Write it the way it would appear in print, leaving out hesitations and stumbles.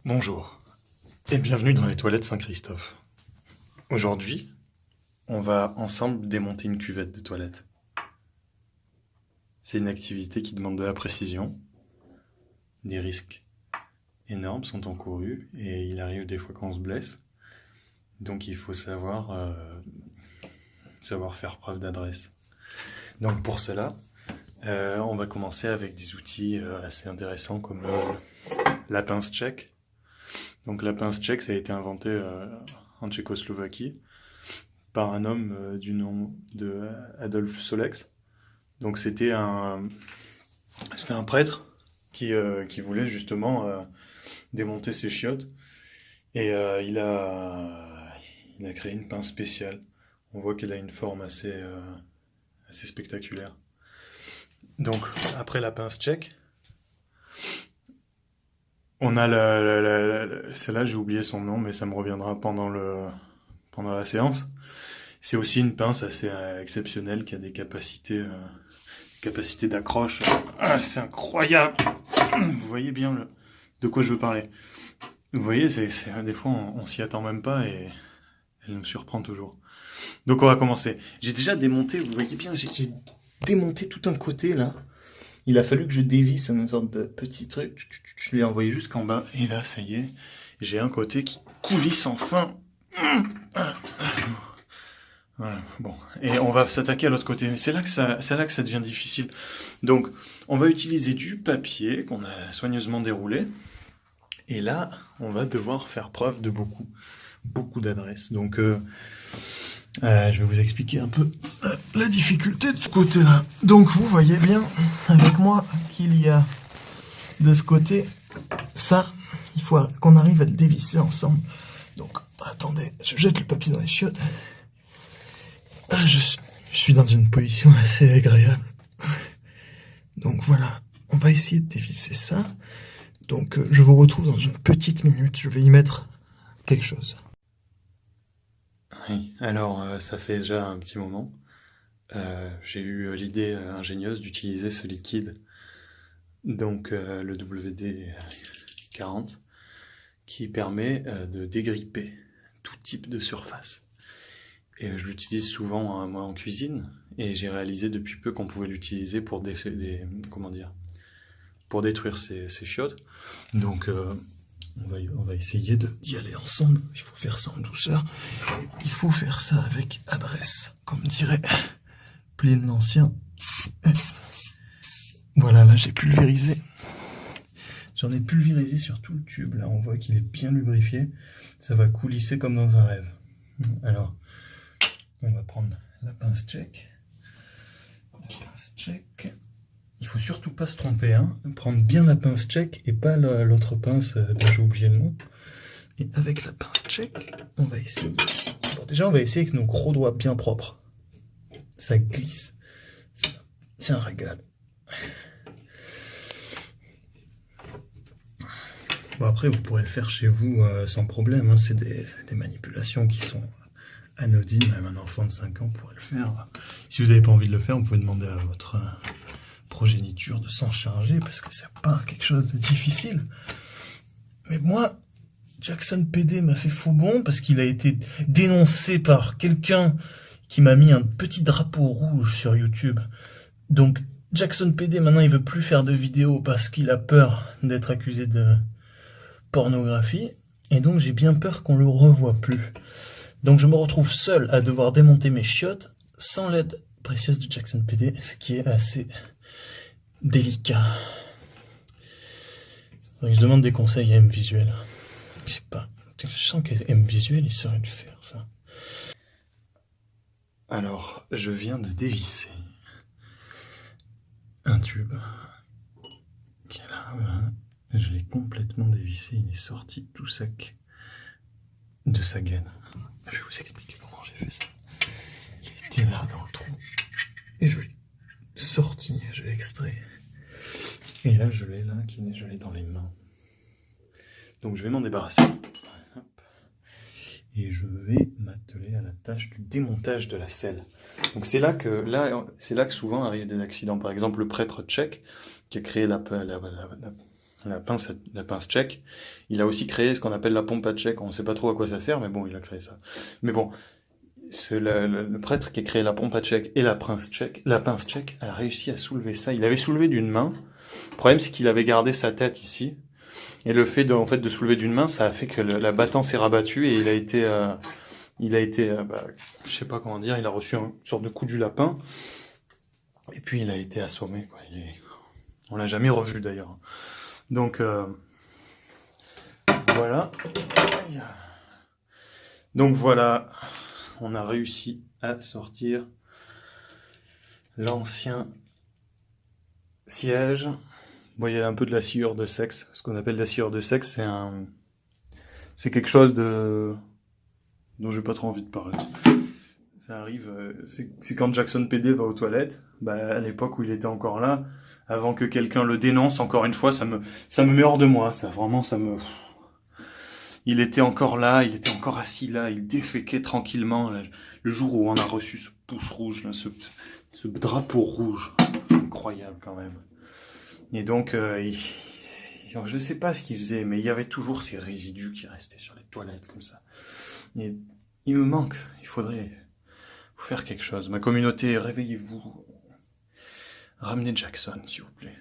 Bonjour et bienvenue dans les toilettes Saint-Christophe. Aujourd'hui, on va ensemble démonter une cuvette de toilette. C'est une activité qui demande de la précision. Des risques énormes sont encourus et il arrive des fois qu'on se blesse. Donc il faut savoir faire preuve d'adresse. Donc pour cela, on va commencer avec des outils assez intéressants comme la pince tchèque. Donc la pince tchèque, ça a été inventé en Tchécoslovaquie par un homme du nom de Adolf Solex. Donc c'était un prêtre qui voulait justement démonter ses chiottes et il a créé une pince spéciale. On voit qu'elle a une forme assez spectaculaire. Donc après la pince tchèque, on a celle-là, j'ai oublié son nom, mais ça me reviendra pendant la séance. C'est aussi une pince assez exceptionnelle qui a des capacités d'accroche. Ah, c'est incroyable. Vous voyez bien de quoi je veux parler. Vous voyez, des fois on s'y attend même pas et elle nous surprend toujours. Donc on va commencer. J'ai déjà démonté, vous voyez bien, j'ai démonté tout un côté là. Il a fallu que je dévisse une sorte de petit truc. Je l'ai envoyé jusqu'en bas. Et là, ça y est, j'ai un côté qui coulisse enfin. Voilà, bon. Et on va s'attaquer à l'autre côté. Mais c'est là que ça devient difficile. Donc, on va utiliser du papier qu'on a soigneusement déroulé. Et là, on va devoir faire preuve de beaucoup d'adresse. Donc, je vais vous expliquer un peu la difficulté de ce côté-là. Donc vous voyez bien avec moi qu'il y a de ce côté ça, il faut qu'on arrive à le dévisser ensemble. Donc attendez, je jette le papier dans les chiottes. Je suis dans une position assez agréable. Donc voilà, on va essayer de dévisser ça. Donc je vous retrouve dans une petite minute, je vais y mettre quelque chose. Oui, alors ça fait déjà un petit moment. J'ai eu l'idée ingénieuse d'utiliser ce liquide, donc le WD-40, qui permet de dégripper tout type de surface. Et je l'utilise souvent moi en cuisine, et j'ai réalisé depuis peu qu'on pouvait l'utiliser pour pour détruire ces chiottes. Donc on va essayer d'y aller ensemble. Il faut faire ça en douceur. Il faut faire ça avec adresse, comme dirait Pline l'Ancien. Voilà, là j'ai pulvérisé. J'en ai pulvérisé sur tout le tube. Là on voit qu'il est bien lubrifié. Ça va coulisser comme dans un rêve. Alors, on va prendre la pince tchèque. Il faut surtout pas se tromper, hein. Prendre bien la pince tchèque et pas l'autre pince dont j'ai oublié le nom. Et avec la pince tchèque, on va essayer. Bon, déjà, on va essayer avec nos gros doigts bien propres. Ça glisse. C'est un régal. Bon, après, vous pourrez le faire chez vous sans problème. Hein. C'est des manipulations qui sont anodines. Même un enfant de 5 ans pourrait le faire. Si vous n'avez pas envie de le faire, vous pouvez demander à votre progéniture de s'en charger, parce que c'est pas quelque chose de difficile. Mais moi, Jackson PD m'a fait faux bond, parce qu'il a été dénoncé par quelqu'un qui m'a mis un petit drapeau rouge sur YouTube. Donc, Jackson PD, maintenant, il veut plus faire de vidéos parce qu'il a peur d'être accusé de pornographie. Et donc, j'ai bien peur qu'on le revoie plus. Donc, je me retrouve seul à devoir démonter mes chiottes sans l'aide précieuse de Jackson PD, ce qui est assez délicat. Je demande des conseils à M Visuel. Je sais pas. Je sens que M Visuel, il saurait le faire, ça. Alors, je viens de dévisser un tube qui est là. Voilà. Je l'ai complètement dévissé. Il est sorti tout sec de sa gaine. Je vais vous expliquer comment j'ai fait ça. Il était là dans le trou. Et je l'ai sorti, je l'ai extrait. Et là, je l'ai dans les mains. Donc je vais m'en débarrasser. Et je vais m'atteler à la tâche du démontage de la selle. Donc c'est là que souvent arrivent des accidents. Par exemple, le prêtre tchèque qui a créé la la pince tchèque. Il a aussi créé ce qu'on appelle la pompe à tchèque. On ne sait pas trop à quoi ça sert, mais bon, il a créé ça. Mais bon, le prêtre qui a créé la pompe à tchèque et la pince tchèque a réussi à soulever ça. Il avait soulevé d'une main. Le problème, c'est qu'il avait gardé sa tête ici. Et le fait en fait, de soulever d'une main, ça a fait que la battance s'est rabattue et je sais pas comment dire, il a reçu une sorte de coup du lapin. Et puis il a été assommé, quoi. On l'a jamais revu d'ailleurs. Donc voilà. Donc voilà, on a réussi à sortir l'ancien siège. Bon, il y a un peu de la sciure de sexe. Ce qu'on appelle la sciure de sexe, c'est quelque chose dont j'ai pas trop envie de parler. Ça arrive, c'est quand Jackson PD va aux toilettes, à l'époque où il était encore là, avant que quelqu'un le dénonce, encore une fois, ça me met hors de moi, il était encore là, il était encore assis là, il déféquait tranquillement, là, le jour où on a reçu ce pouce rouge, là, ce drapeau rouge, incroyable quand même. Et donc, je sais pas ce qu'il faisait, mais il y avait toujours ces résidus qui restaient sur les toilettes comme ça. Et il me manque, il faudrait faire quelque chose. Ma communauté, réveillez-vous. Ramenez Jackson, s'il vous plaît.